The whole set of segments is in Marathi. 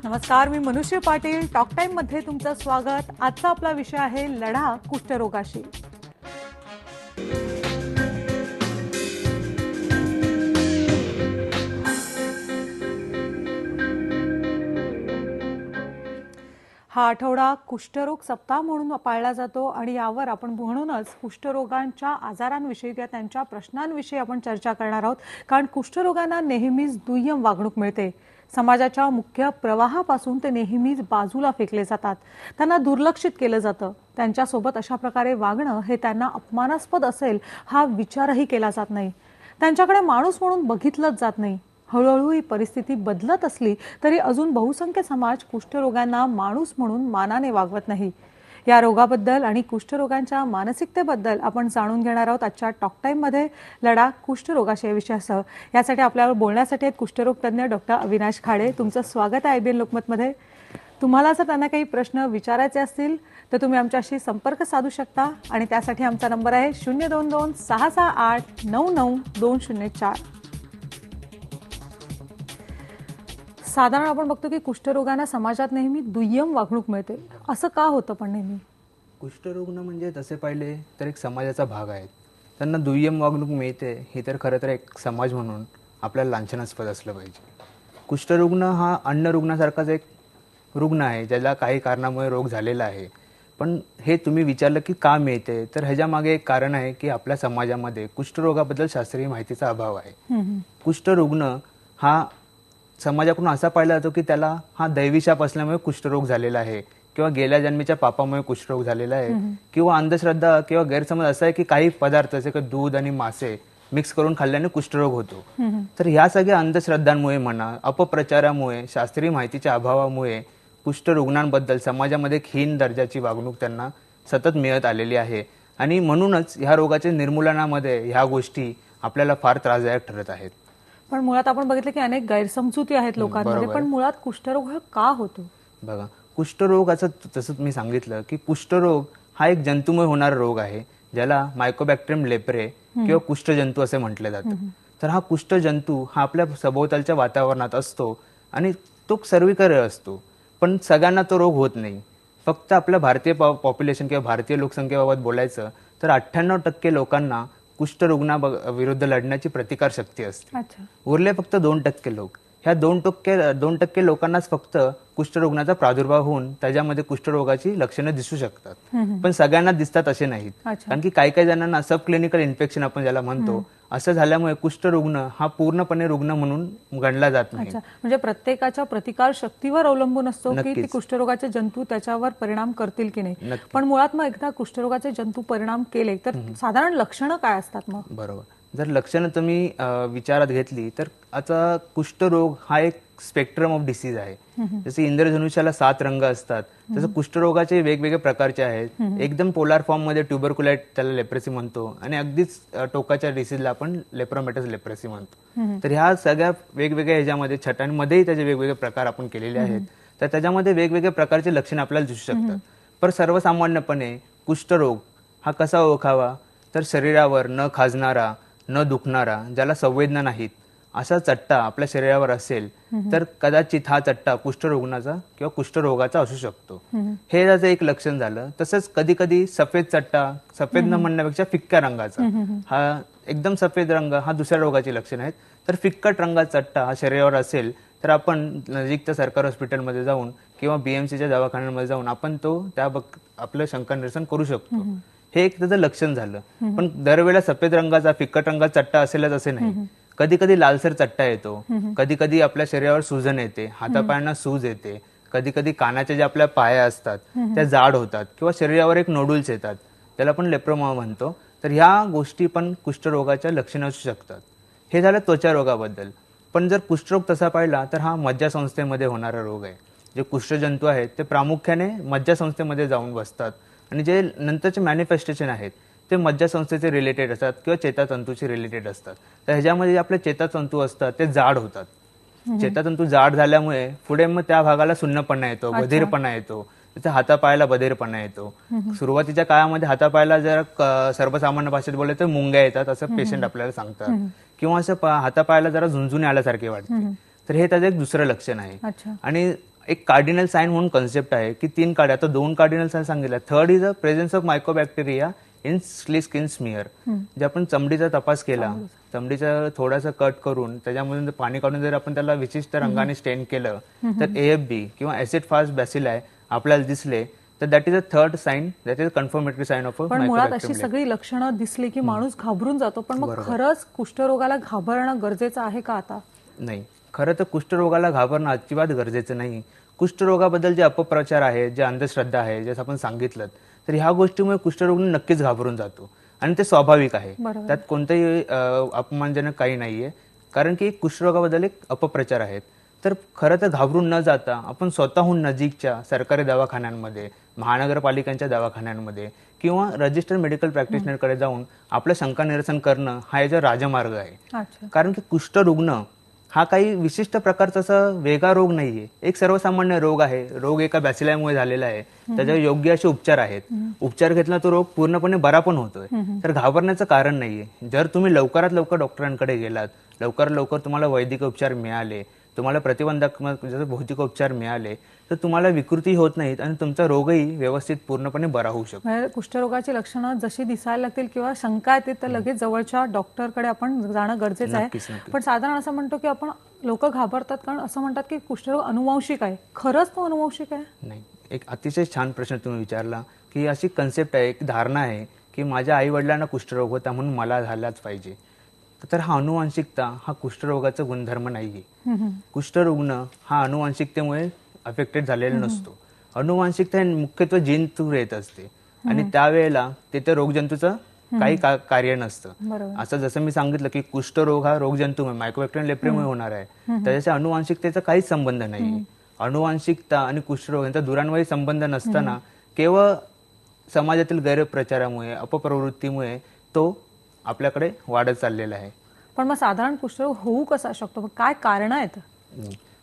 नमस्कार, मी मनुष्य पाटील. टॉक टाइम मध्ये तुमचं स्वागत. आजचा आपला विषय आहे लढा कुष्ठरोगाशी. हा आठवडा कुष्ठरोग सप्ताह म्हणून पाळला जातो आणि यावर आपण म्हणूनच कुष्ठरोगांच्या आजारांविषयी किंवा त्यांच्या प्रश्नांविषयी आपण चर्चा करणार आहोत. कारण कुष्ठरोगांना नेहमीच दुय्यम वागणूक मिळते. समाजाच्या मुख्य प्रवाहापासून ते नेहमीच बाजूला फेकले जातात. त्यांना दुर्लक्षित केलं जातं. त्यांच्यासोबत अशा प्रकारे वागणं हे त्यांना अपमानास्पद असेल हा विचारही केला जात नाही. त्यांच्याकडे माणूस म्हणून बघितलंच जात नाही. हळूहळू ही परिस्थिती बदलत असली तरी अजून बहुसंख्य समाज कुष्ठरोगांना माणूस म्हणून मानाने वागवत नाही. या रोगाबद्दल आणि कुष्ठरोगांच्या मानसिकतेबद्दल आपण जाणून घेणार आहोत आजच्या टॉक टाईममध्ये लढा कुष्ठरोगाशी या विषयासह. यासाठी आपल्यावर बोलण्यासाठी आहेत कुष्ठरोग तज्ज्ञ डॉक्टर अविनाश खाडे. तुमचं स्वागत आहे IBN लोकमतमध्ये. तुम्हाला जर त्यांना काही प्रश्न विचारायचे असतील तर तुम्ही आमच्याशी संपर्क साधू शकता आणि त्यासाठी आमचा नंबर आहे 022-668-99204. साधारण आपण बघतो की कुष्ठरोगांना समाजात नेहमी दुय्यम वागणूक मिळते. असं का होतं पण नेहमी? कुष्ठरुग्ण म्हणजे तसे पाहिले तर एक समाजाचा भाग आहे. त्यांना दुय्यम वागणूक मिळते हे तर खरं तर एक समाज म्हणून आपल्याला लांछनास्पद असलं पाहिजे. कुष्ठरुग्ण हा अन्य रुग्णासारखाच एक रुग्ण आहे ज्याला काही कारणामुळे रोग झालेला आहे. पण हे तुम्ही विचारलं की का मिळते, तर ह्याच्या मागे एक कारण आहे की आपल्या समाजामध्ये कुष्ठरोगाबद्दल शास्त्रीय माहितीचा अभाव आहे. कुष्ठरुग्ण हा समाजाकडून असा पाहिला जातो की त्याला हा दैवीशाप असल्यामुळे कुष्ठरोग झालेला आहे किंवा गेल्या जन्मीच्या पापामुळे कुष्ठरोग झालेला आहे किंवा अंधश्रद्धा किंवा गैरसमज असा आहे की काही पदार्थ जसे की दूध आणि मासे मिक्स करून खाल्ल्याने कुष्ठरोग होतो. तर ह्या सगळ्या अंधश्रद्धांमुळे म्हणा, अपप्रचारामुळे, शास्त्रीय माहितीच्या अभावामुळे कुष्ठरुग्णांबद्दल समाजामध्ये एक हीन दर्जाची वागणूक त्यांना सतत मिळत आलेली आहे. आणि म्हणूनच ह्या रोगाच्या निर्मूलनामध्ये ह्या गोष्टी आपल्याला फार त्रासदायक ठरत आहेत. पण मुळात आपण बघितलं की अनेक गैरसमजुती आहेत लोकांमध्ये. पण मुळात कुष्ठरोग हा का होतो? बघा, कुष्ठरोगाचं जसं मी सांगितलं की कुष्ठरोग हा एक जंतुमय होणारा रोग आहे ज्याला मायकोबॅक्टेरियम लेप्रे किंवा कुष्ठजंतू असे म्हटले जातं. तर हा कुष्ठजंतू हा आपल्या सभोवतालच्या वातावरणात असतो आणि तो सर्वीकडे असतो. पण सगळ्यांना तो रोग होत नाही. फक्त आपल्या भारतीय पॉप्युलेशन किंवा भारतीय लोकसंख्येबाबत बोलायचं तर 98% लोकांना कुष्ठरुग्णाविरुद्ध लढण्याची प्रतिकार शक्ती असते. उरले फक्त 2% लोक. ह्या 2% लोकांनाच फक्त कुष्ठरुग्णाचा प्रादुर्भाव होऊन त्याच्यामध्ये कुष्ठरोगाची लक्षणं दिसू शकतात. पण सगळ्यांना दिसतात असे नाहीत. कारण की काही जणांना सब क्लिनिकल इन्फेक्शन आपण ज्याला म्हणतो असं झाल्यामुळे कुष्ठरुग्ण हा पूर्णपणे रुग्ण म्हणून गणला जात नाही. म्हणजे प्रत्येकाच्या प्रतिकार शक्तीवर अवलंबून असतो की ती कुष्ठरोगाचे जंतू त्याच्यावर परिणाम करतील की नाही. पण मुळात मग एकदा कुष्ठरोगाचे जंतू परिणाम केले तर साधारण लक्षणं काय असतात मग? बरोबर. जर लक्षणं तुम्ही विचारात घेतली तर आता कुष्ठरोग हा एक स्पेक्ट्रम ऑफ डिसीज आहे. जसे इंद्रधनुष्याला 7 रंग असतात तसं कुष्ठरोगाचे वेगवेगळे प्रकारचे आहेत. एकदम पोलार फॉर्म मध्ये ट्युबरकुलाइट त्याला लेप्रेसी म्हणतो आणि अगदीच टोकाच्या डिसीजला आपण लेप्रोमेटस लेप्रेसी म्हणतो. तर ह्या सगळ्या वेगवेगळ्या ह्याच्यामध्ये छटांमध्येही त्याचे वेगवेगळे प्रकार आपण केलेले आहेत. तर त्याच्यामध्ये वेगवेगळ्या प्रकारचे लक्षण आपल्याला दिसू शकतात. पण सर्वसामान्यपणे कुष्ठरोग हा कसा ओळखावा, तर शरीरावर न खाजणारा, न दुखणारा, ज्याला संवेदना नाहीत असा चट्टा आपल्या शरीरावर असेल तर कदाचित हा चट्टा कुष्ठरुग्णाचा किंवा कुष्ठरोगाचा असू शकतो. हे त्याचं एक लक्षण झालं. तसंच कधी कधी सफेद चट्टा, सफेद न म्हणण्यापेक्षा फिक्क्या रंगाचा, हा एकदम सफेद रंग हा दुसऱ्या रोगाचे लक्षण आहेत. तर फिक्कट रंगाचा चट्टा हा शरीरावर असेल तर आपण नजीकच्या सरकारी हॉस्पिटलमध्ये जाऊन किंवा BMCच्या दवाखान्यांमध्ये जाऊन आपण त्या आपलं शंका निरसन करू शकतो. हे एक त्याचं लक्षण झालं. पण दरवेळेला सफेद रंगाचा फिक्कट रंगाचा चट्टा असेलच असे नाही. कधी कधी लालसर चट्टा येतो, कधी कधी आपल्या शरीरावर सूजन येते, हातापायांना सूज येते, कधी कधी कानाच्या ज्या आपल्या पाया असतात त्या जाड होतात किंवा शरीरावर एक नोडुल्स येतात, त्याला आपण लेप्रोमा म्हणतो. तर ह्या गोष्टी पण कुष्ठरोगाच्या लक्षणं असू शकतात. हे झालं त्वचा रोगाबद्दल. पण जर कुष्ठरोग तसा पाहिला तर हा मज्जासंस्थेमध्ये होणारा रोग आहे. जे कुष्ठजंतू आहेत ते प्रामुख्याने मज्जासंस्थेमध्ये जाऊन बसतात आणि जे नंतरचे मॅनिफेस्टेशन आहेत ते मज्जासंस्थेचे रिलेटेड असतात किंवा चेतातंतूशी रिलेटेड असतात. तर ह्याच्यामध्ये आपले चेतातंतू असतात ते जाड होतात. चेतातंतू जाड झाल्यामुळे पुढे मग त्या भागाला सुन्नपणा येतो, बधीरपणा येतो, त्याच्या हातापायाला बधीरपणा येतो. सुरुवातीच्या काळामध्ये हातापायाला जरा सर्वसामान्य भाषेत बोलले तर मुंग्या येतात असं पेशंट आपल्याला सांगतात किंवा असं हातापायाला जरा झुंझुने आल्यासारखे वाटते. तर हे त्याचं एक दुसरं लक्षण आहे. आणि एक कार्डिनल साईन म्हणून कन्सेप्ट आहे की 3 आता 2 कार्डिनल साईन सांगितलं. Third is a presence of mycobacteria in skin smear. जे आपण चमडीचा तपास केला, चमडीचा थोडासा कट करून त्याच्यामधून पाणी काढून जर आपण त्याला विशिष्ट रंगाने स्टेन केलं तर AFB किंवा ऍसिड फास्ट बॅसिलाय आपल्याला दिसले, तर that is a third sign, that is a confirmatory sign of a पण मुळात अशी मायक्रोबॅक्टेरियम. सगळी लक्षणं दिसली की माणूस घाबरून जातो. पण मग खरंच कुष्ठरोगाला घाबरणं गरजेचं आहे का आता? नाही, खरं तर कुष्ठरोगाला घाबरणं अजिबात गरजेचं नाही. कुष्ठरोगाबद्दल जे अपप्रचार आहे, जे अंधश्रद्धा आहे, जसं आपण सांगितलं, तर ह्या गोष्टीमुळे कुष्ठरोग नक्कीच घाबरून जातो आणि ते स्वाभाविक आहे. बरोबर. त्यात कोणतंही अपमानजनक काही नाहीये, कारण की कुष्ठरोगाबद्दल एक अपप्रचार आहेत. तर खरं तर घाबरून न जाता आपण स्वतःहून नजीकच्या सरकारी दवाखान्यांमध्ये, महानगरपालिकांच्या दवाखान्यांमध्ये किंवा रजिस्टर्ड मेडिकल प्रॅक्टिशनरकडे जाऊन आपलं शंका निरसन करणं हा याचा राजमार्ग आहे. अच्छा. कारण की कुष्ठरुग्ण हा काही विशिष्ट प्रकारचा असा वेगळा रोग नाहीये, एक सर्वसामान्य रोग आहे. रोग एका बॅसिलामुळे झालेला आहे, त्याच्यावर योग्य असे उपचार आहेत. उपचार घेतला तो रोग पूर्णपणे बरा पण होतोय. तर घाबरण्याचं कारण नाहीये. जर तुम्ही लवकरात लवकर डॉक्टरांकडे गेलात, लवकरात लवकर तुम्हाला वैद्यकीय उपचार मिळाले, तुम्हाला प्रतिबंधात्मक जसं भौतिक उपचार मिळाले, तर तुम्हाला विकृती होत नाहीत आणि तुमचा रोगही व्यवस्थित पूर्णपणे बरा होऊ शकतो. म्हणजे कुष्ठरोगाची लक्षणं जशी दिसायला लागतील किंवा शंका येते तर लगेच जवळच्या डॉक्टरकडे आपण जाणं गरजेचं आहे. नक्कीच, नक्कीच. पण साधारण असं म्हणतो की आपण लोक घाबरतात कारण असं म्हणतात की कुष्ठरोग अनुवंशिक आहे. खरंच तो अनुवंशिक आहे? नाही, एक अतिशय छान प्रश्न तुम्ही विचारला की अशी कन्सेप्ट आहे, एक धारणा आहे की माझ्या आई वडिलांना कुष्ठरोग होता म्हणून मला झालाच पाहिजे. तर हा अनुवांशिकता हा कुष्ठरोगाचा गुणधर्म नाहीये. कुष्ठरुग्ण हा अनुवांशिकतेमुळे अफेक्टेड झालेला नसतो. अनुवांशिकता हे मुख्यत्वे जीन थ्रू येत असते आणि त्यावेळेला तिथे रोगजंतूचं काही कार्य नसतं. बरोबर. असं जसं मी सांगितलं की कुष्ठरोग हा रोगजंतूमुळे मायक्रोबॅक्टेरियम लेप्रेमुळे होणार आहे, त्याच्याशी अनुवांशिकतेचा काहीच संबंध नाहीये. अनुवांशिकता आणि कुष्ठरोग यांचा दुरान्वयी संबंध नसताना केवळ समाजातील गैरप्रचारामुळे, अपप्रवृत्तीमुळे तो आपल्याकडे वाढत चाललेला आहे. पण मग साधारण कुष्ठरोग होऊ कसा शकतो? मग काय कारण आहेत?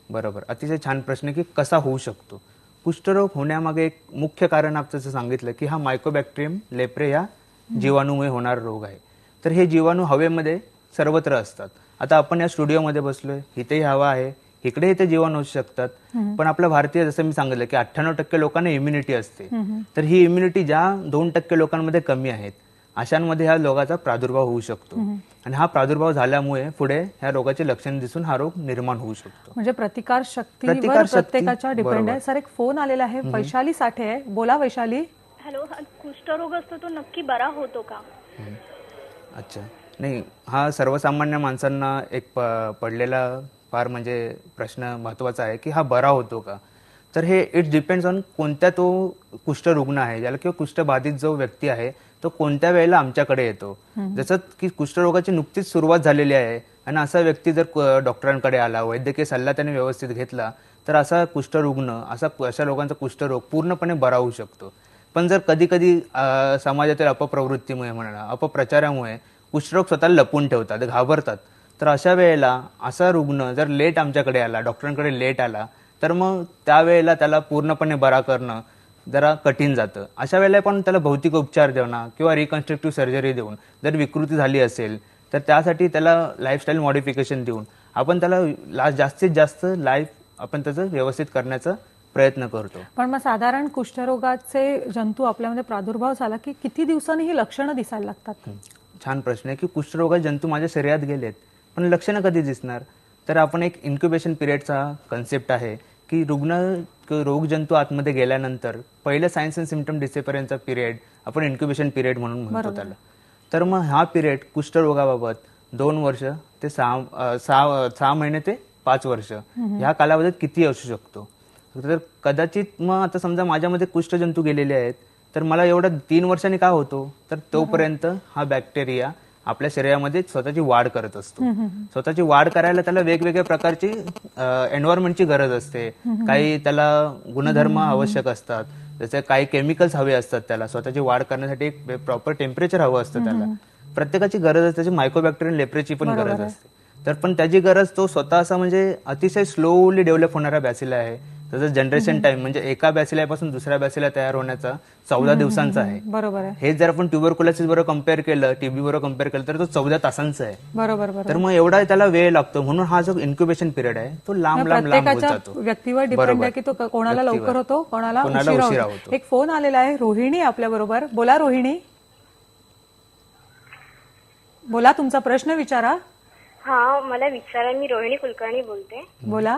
बरोबर, अतिशय छान प्रश्न आहे की कसा होऊ शकतो. कुष्ठरोग होण्यामागे एक मुख्य कारण आपण जसं सांगितलं की हा मायक्रोबॅक्टेरियम लेप्रे या जीवाणूमुळे होणारा रोग आहे. तर हे जीवाणू हवेमध्ये सर्वत्र असतात. आता आपण या स्टुडिओमध्ये बसलोय, इथेही हवा आहे, इकडे ते जीवाणू असू शकतात. पण आपल्या भारतीय जसं मी सांगितलं की 98% लोकांना इम्युनिटी असते. तर ही इम्युनिटी ज्या 2% लोकांमध्ये कमी आहेत, अशांमध्ये ह्या रोगाचा प्रादुर्भाव होऊ शकतो आणि हा प्रादुर्भाव झाल्यामुळे पुढे ह्या रोगाचे लक्षण दिसून हा रोग निर्माण होऊ शकतो. म्हणजे प्रतिकार शक्तीवर प्रत्येकाच्या डिपेंड आहे. सर, एक फोन आलेला आहे, वैशाली साठे आहे. बोला वैशाली. हॅलो, हा कुष्ठरोग असतो तो नक्की बरा होतो का? अच्छा, नाही, हा सर्वसामान्य माणसांना एक पडलेला फार म्हणजे प्रश्न महत्त्वाचा आहे की हा बरा होतो का. तर हे इट डिपेंड्स ऑन कोणत्या तो कुष्ठरुग्ण आहे, ज्याला किंवा कुष्ठबाधित जो व्यक्ती आहे तो कोणत्या वेळेला आमच्याकडे येतो. जसं की कुष्ठरोगाची नुकतीच सुरुवात झालेली आहे आणि असा व्यक्ती जर डॉक्टरांकडे आला, वैद्यकीय सल्ला त्याने व्यवस्थित घेतला, तर असा कुष्ठरुग्ण, अशा लोकांचा कुष्ठरोग पूर्णपणे बरा होऊ शकतो. पण जर कधी कधी समाजातील अपप्रवृत्तीमुळे म्हणा, अपप्रचारामुळे कुष्ठरोग स्वतःला लपवून ठेवतात, घाबरतात, तर अशा वेळेला असा रुग्ण जर लेट आमच्याकडे आला, डॉक्टरांकडे लेट आला, तर मग त्यावेळेला त्याला पूर्णपणे बरा करणं जरा कठीण जातं. अशा वेळेला पण त्याला भौतिक उपचार देणं किंवा रिकन्स्ट्रक्टिव्ह सर्जरी देऊन, जर विकृती झाली असेल तर त्यासाठी त्याला लाईफस्टाईल मॉडिफिकेशन देऊन आपण त्याला जास्तीत जास्त लाईफ आपण त्याचं व्यवस्थित करण्याचा प्रयत्न करतो. पण मग साधारण कुष्ठरोगाचे जंतू आपल्यामध्ये प्रादुर्भाव झाला की किती दिवसांनी ही लक्षणं दिसायला लागतात? छान प्रश्न आहे की कुष्ठरोगाचे जंतू माझ्या शरीरात गेलेत पण लक्षणं कधी दिसणार. तर आपण एक इन्क्युबेशन पिरियडचा कन्सेप्ट आहे की रोगजंतू आतमध्ये गेल्यानंतर पहिलं सायन्स अँड सिम्पटम दिसेपर्यंतचा पिरियड आपण इन्क्युबेशन पिरियड म्हणून म्हणतो त्याला. तर मग हा पिरियड कुष्ठरोगाबाबत 2 वर्ष ते 6 महिने ते 5 वर्ष ह्या कालावधीत किती असू शकतो. तर कदाचित मग आता समजा माझ्यामध्ये कुष्ठजंतू गेलेले आहेत तर मला एवढं 3 वर्षांनी का होतो, तर तोपर्यंत हा बॅक्टेरिया आपल्या शरीरामध्ये स्वतःची वाढ करत असतो. स्वतःची वाढ करायला त्याला वेगवेगळ्या प्रकारची एन्व्हायरमेंटची गरज असते. काही त्याला गुणधर्म आवश्यक असतात, जसे काही केमिकल्स हवे असतात त्याला स्वतःची वाढ करण्यासाठी. एक प्रॉपर टेम्परेचर हवं असतं त्याला. प्रत्येकाची गरज असते. त्याची मायक्रोबॅक्टेरियम लेप्रेची पण गरज असते. तर पण त्याची गरज तो स्वतः असा म्हणजे अतिशय स्लोली डेव्हलप होणारा बॅसिला आहे. त्याचं जनरेशन टाइम म्हणजे एका बॅसिलापासून दुसऱ्या बॅसिला तयार होण्याचा 14 दिवसांचा आहे. बरोबर आहे. हे जर आपण ट्युबरकुलोसिस बरोबर कम्पेअर केलं, टीबी बरोबर कम्पेअर केलं तर तो 14 तासांचा आहे. बरोबर बरोबर. तर मग एवढा त्याला वेळ लागतो, म्हणून हा जो इन्क्युबेशन पिरियड आहे तो लांब लांब होत प्रत्येकाच्या जातो. व्यक्तीवर डिपेंड आहे की तो कोणाला लवकर होतो, कोणाला कोणाला उशिरा उशिरा होतो. होतो. एक फोन आलेला आहे, रोहिणी आपल्या बरोबर. बोला रोहिणी, बोला तुमचा प्रश्न विचारा. हा मला विचारा. मी रोहिणी कुलकर्णी बोलते. बोला.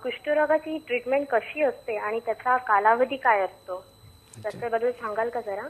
कुष्ठरोगाची ट्रीटमेंट कशी असते आणि त्याचा कालावधी काय असतो त्याच्याबद्दल सांगाल का जरा?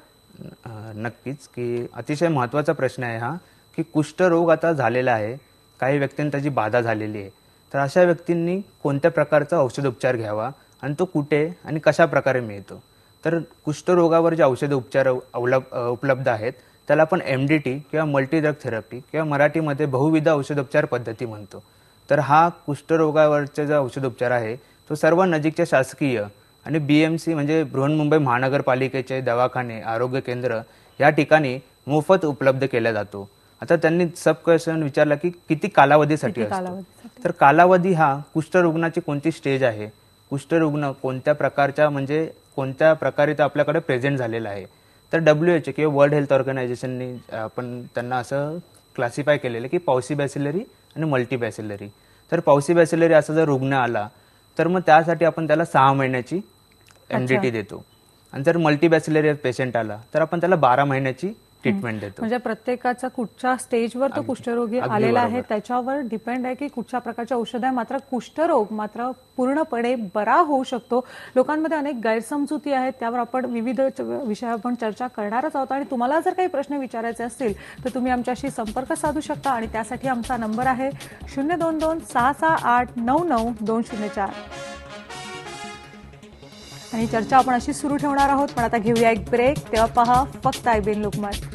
नक्कीच, की अतिशय महत्त्वाचा प्रश्न आहे हा, की कुष्ठरोग आता झालेला आहे, काही व्यक्तींना त्याची बाधा झालेली आहे. तर अशा व्यक्तींनी कोणत्या प्रकारचा औषधोपचार घ्यावा आणि तो कुठे आणि कशा प्रकारे मिळतो. तर कुष्ठरोगावर जे औषध उपचार उपलब्ध आहेत त्याला आपण MDT किंवा मल्टी ड्रग थेरपी किंवा मराठीमध्ये बहुविध औषधोपचार पद्धती म्हणतो. तर हा कुष्ठरोगावरचा जो औषधोपचार आहे तो सर्व नजीकच्या शासकीय आणि BMC म्हणजे बृहन्मुंबई महानगरपालिकेचे दवाखाने, आरोग्य केंद्र या ठिकाणी मोफत उपलब्ध केला जातो. आता त्यांनी सब क्वेश्चन विचारला की किती कालावधीसाठी असतो. तर कालावधी हा कुष्ठरुग्णाची कोणती स्टेज आहे, कुष्ठरुग्ण कोणत्या प्रकारच्या म्हणजे कोणत्या प्रकारे तो आपल्याकडे प्रेझेंट झालेला आहे. तर WHO किंवा वर्ल्ड हेल्थ ऑर्गनायझेशननी आपण त्यांना असं क्लासिफाय केलेलं की पॉसिबॅसिलरी आणि मल्टीबॅसिलरी. तर पॉसिबॅसिलरी असा जर रुग्ण आला तर मग त्यासाठी आपण त्याला 6 महिन्याची MDT देतो, आणि जर मल्टीबॅसिलरी पेशंट आला तर आपण त्याला 12 महिन्याची ट्रीटमेंट देतो. म्हणजे प्रत्येकाचा कुठच्या स्टेजवर तो कुष्ठरोगी आलेला आहे त्याच्यावर डिपेंड आहे की कुठच्या प्रकारचे औषध आहे. मात्र कुष्ठरोग मात्र पूर्णपणे बरा होऊ शकतो. लोकांमध्ये अनेक गैरसमजुती आहेत, त्यावर आपण विविध विषयावर आपण चर्चा करणारच आहोत. आणि तुम्हाला जर काही प्रश्न विचारायचे असतील तर तुम्ही आमच्याशी संपर्क साधू शकता, आणि त्यासाठी आमचा नंबर आहे 022-668-99-204. आणि चर्चा आपण अशी सुरू ठेवणार आहोत. पण आता घेऊया एक ब्रेक, तेव्हा पहा फक्त IBN लोकमत.